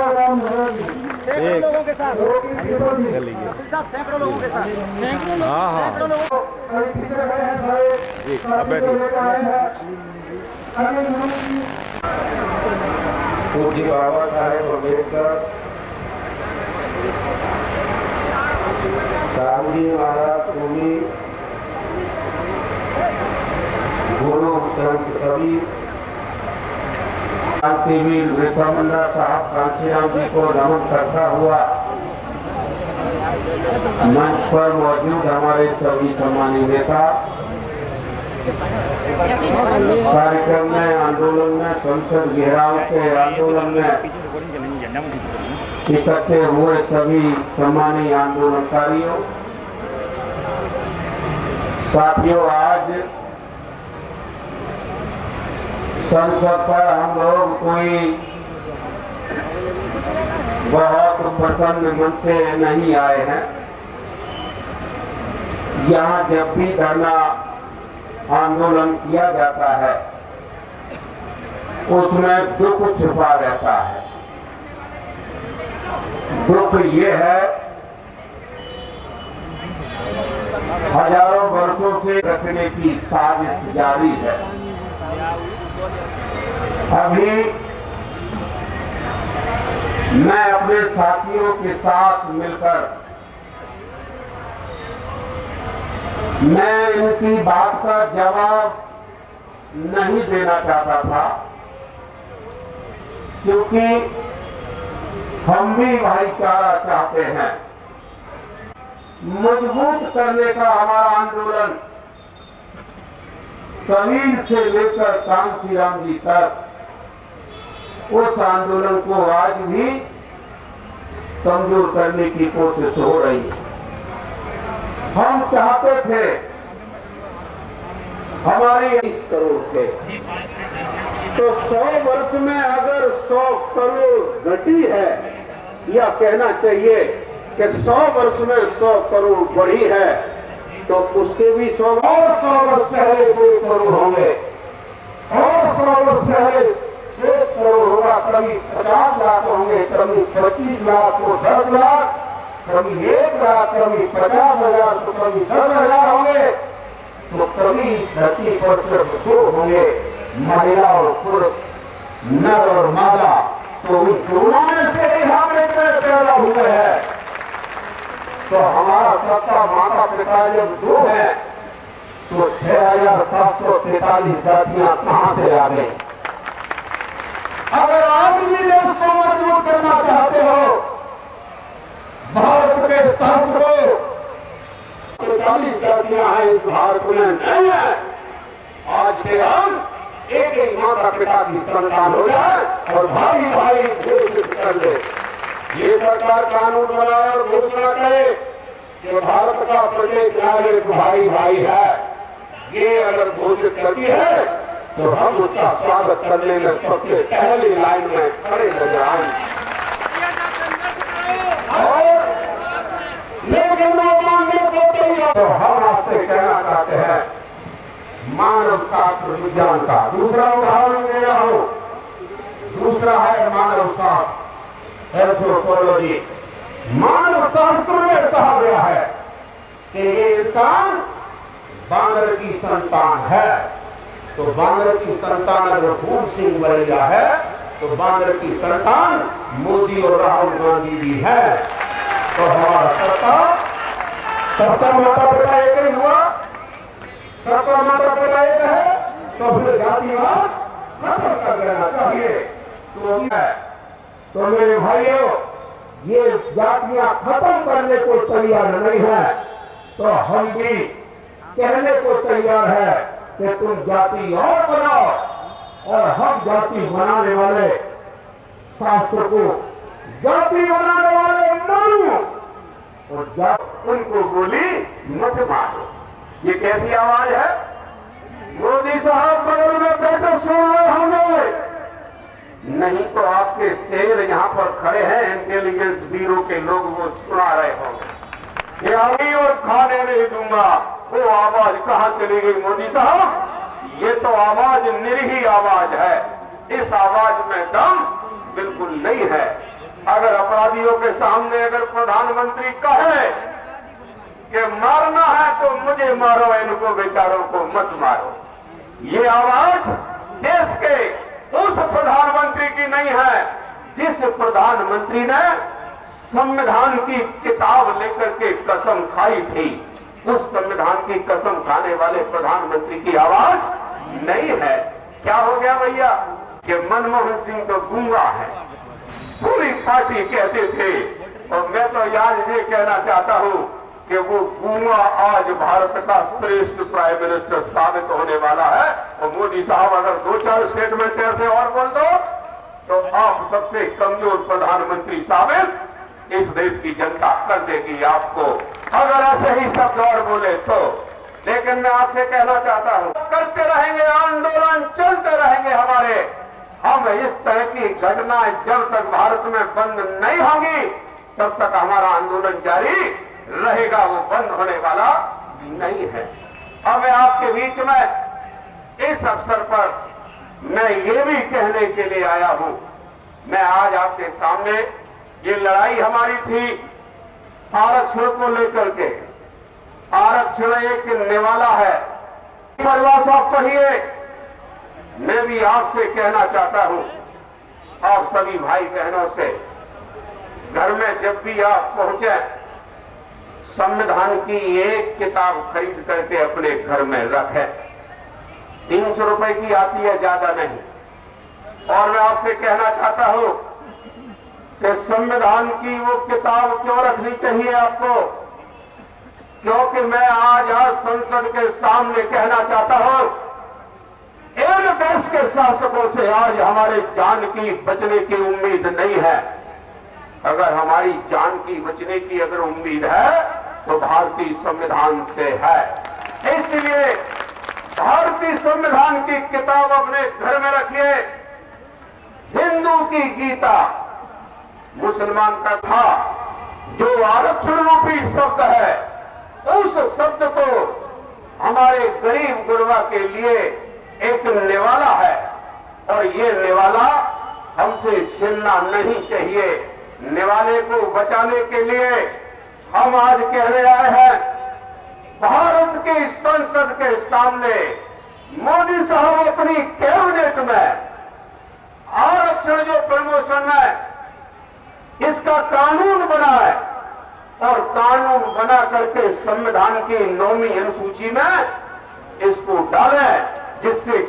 लोगों के साथ सैकड़ों लोगों के साथ हाँ हाँ पूज्य बाबा साहेब अम्बेडकर, शामजी महाराज सूरी, गुरु संत कबीर, क्रांतिवीर बिरसा मुंडा साहब कांशीराम जी को नमन करता हुआ मंच पर मौजूद हमारे सभी सम्मानित नेता, कार्यक्रम में, आंदोलन में, संसद घेराव के आंदोलन में इकट्ठे हुए सभी सम्मानित आंदोलनकारियों, साथियों, आज संसद पर हम लोग कोई बहुत प्रसन्न मन से नहीं आए हैं। यहाँ जब भी धरना आंदोलन किया जाता है उसमें दुख छुपा रहता है। दुख ये है, हजारों वर्षों से रखने की साजिश जारी है। अभी मैं अपने साथियों के साथ मिलकर मैं इनकी बात का जवाब नहीं देना चाहता था, क्योंकि हम भी भाईचारा चाहते हैं। मजबूत करने का हमारा आंदोलन कबीर से लेकर कांशीराम जी तक, उस आंदोलन को आज भी कमजोर करने की कोशिश हो रही है। हम चाहते थे, हमारे 20 करोड़ थे, तो 100 वर्ष में अगर 100 करोड़ घटी है, या कहना चाहिए कि 100 वर्ष में 100 करोड़ बढ़ी है, तो उसके भी 100 वर्ष पहले 2 करोड़ होंगे, और 100 वर्ष पहले 1 करोड़ होगा, कभी 50 लाख होंगे, कभी 25 लाख, तो 10 लाख, कभी 1 लाख, कभी 50,000, तो कभी 10,000 होंगे, तो कभी धरती पर सिर्फ 2 होंगे, महिला और पुरुष, नर और मादा। तो उन दोनों में से हम एक पैदा हुए हैं, तो हमारा सबका माता पिता जब 2 है, तो 6,743 जातियां कहां से आ गई? अगर आप भी उसको मजबूत करना चाहते हो, भारत के शास्त्रों 43 जातियां हैं इस भारत में नहीं है। आज से हम एक माता पिता की संतान हो जाए और भाई भाई घोषित कर दे। ये सरकार कानून बनाए और घोषणा करे कि भारत का प्रत्येक नागरिक भाई भाई है। ये अगर घोषित करती है तो हम उसका स्वागत करने में सबसे पहली लाइन में खड़े नजर आएंगे। और लेकिन वो मांगे तो हम आपसे कहना चाहते हैं, मानव शास्त्र विज्ञान का दूसरा उदाहरण दे रहा हूं। दूसरा है मानव शास्त्र, एंथ्रोपोलॉजी। मानव शास्त्र में कहा गया है कि ये इंसान बानर की संतान है, तो बानर की संतान अगर फूल सिंह बनेगा है, तो बानर की संतान मोदी और राहुल गांधी भी है। तो हमारा सबका माता पिता एक ही हुआ, सबका माता पिता एक है, तो फिर जातिवाद खत्म कर देना चाहिए। तो मेरे भाइयों, ये जातियां खत्म करने को तैयार नहीं है, तो हम भी कहने को तैयार है कि तुम जाति और बनाओ, और हम जाति बनाने वाले शास्त्र को जाति बनाने वाले मानो, और उनको गोली मत मारो। ये कैसी आवाज है? मोदी साहब बगल में बैठे सुन रहे होंगे, नहीं तो आपके शेर यहाँ पर खड़े हैं, इंटेलिजेंस ब्यूरो के लोग वो सुना रहे होंगे। ये अभी और खाने नहीं दूंगा, वो आवाज कहाँ चली गई मोदी साहब? ये तो आवाज निरीही आवाज है, इस आवाज में दम बिल्कुल नहीं है। अगर अपराधियों के सामने अगर प्रधानमंत्री कहे कि मारना है तो मुझे मारो, इनको बेचारों को मत मारो, ये आवाज देश के उस प्रधानमंत्री की नहीं है जिस प्रधानमंत्री ने संविधान की किताब लेकर के कसम खाई थी। उस संविधान की कसम खाने वाले प्रधानमंत्री की आवाज नहीं है। क्या हो गया भैया कि मनमोहन सिंह तो गूंगा है, पूरी पार्टी कहते थे, और मैं तो आज ये कहना चाहता हूं कि वो गूंगा आज भारत का श्रेष्ठ प्राइम मिनिस्टर साबित होने वाला है। और मोदी साहब अगर 2-4 स्टेटमेंट ऐसे और बोल दो तो आप सबसे कमजोर प्रधानमंत्री साबित इस देश की जनता कर देगी आपको, अगर ऐसे ही शब्द और बोले तो। लेकिन मैं आपसे कहना चाहता हूं, करते रहेंगे आंदोलन, चलते रहेंगे हमारे। हम इस तरह की घटनाएं जब तक भारत में बंद नहीं होंगी तब तक हमारा आंदोलन जारी रहेगा, वो बंद होने वाला नहीं है। अब मैं आपके बीच में इस अवसर पर मैं ये भी कहने के लिए आया हूं, मैं आज आपके सामने, ये लड़ाई हमारी थी आरक्षण को लेकर के। आरक्षण एक निवाला है, परिभाषा पढ़िए। मैं भी आपसे कहना चाहता हूं, आप सभी भाई बहनों से, घर में जब भी आप पहुंचे संविधान की एक किताब खरीद करके अपने घर में रखें। 300 रुपए की आती है, ज्यादा नहीं। और मैं आपसे कहना चाहता हूं कि संविधान की वो किताब क्यों रखनी चाहिए आपको, क्योंकि मैं आज संसद के सामने कहना चाहता हूं, इन देश के शासकों से आज हमारे जान की बचने की उम्मीद नहीं है। अगर हमारी जान की बचने की अगर उम्मीद है तो भारतीय संविधान से है। इसलिए भारतीय संविधान की किताब अपने घर में रखिए। हिंदू की गीता, मुसलमान का था, जो आरक्षण रूपी शब्द है, उस शब्द को हमारे गरीब गुरबा के लिए एक निवाला है, और ये निवाला हमसे छीनना नहीं चाहिए। निवाले को बचाने के लिए हम आज कहने आए हैं, भारत की संसद के सामने मोदी साहब अपनी कैबिनेट में आरक्षण जो प्रमोशन है इसका कानून बनाए, और कानून बना करके संविधान की 9वीं अनुसूची में इसको डालें, जिससे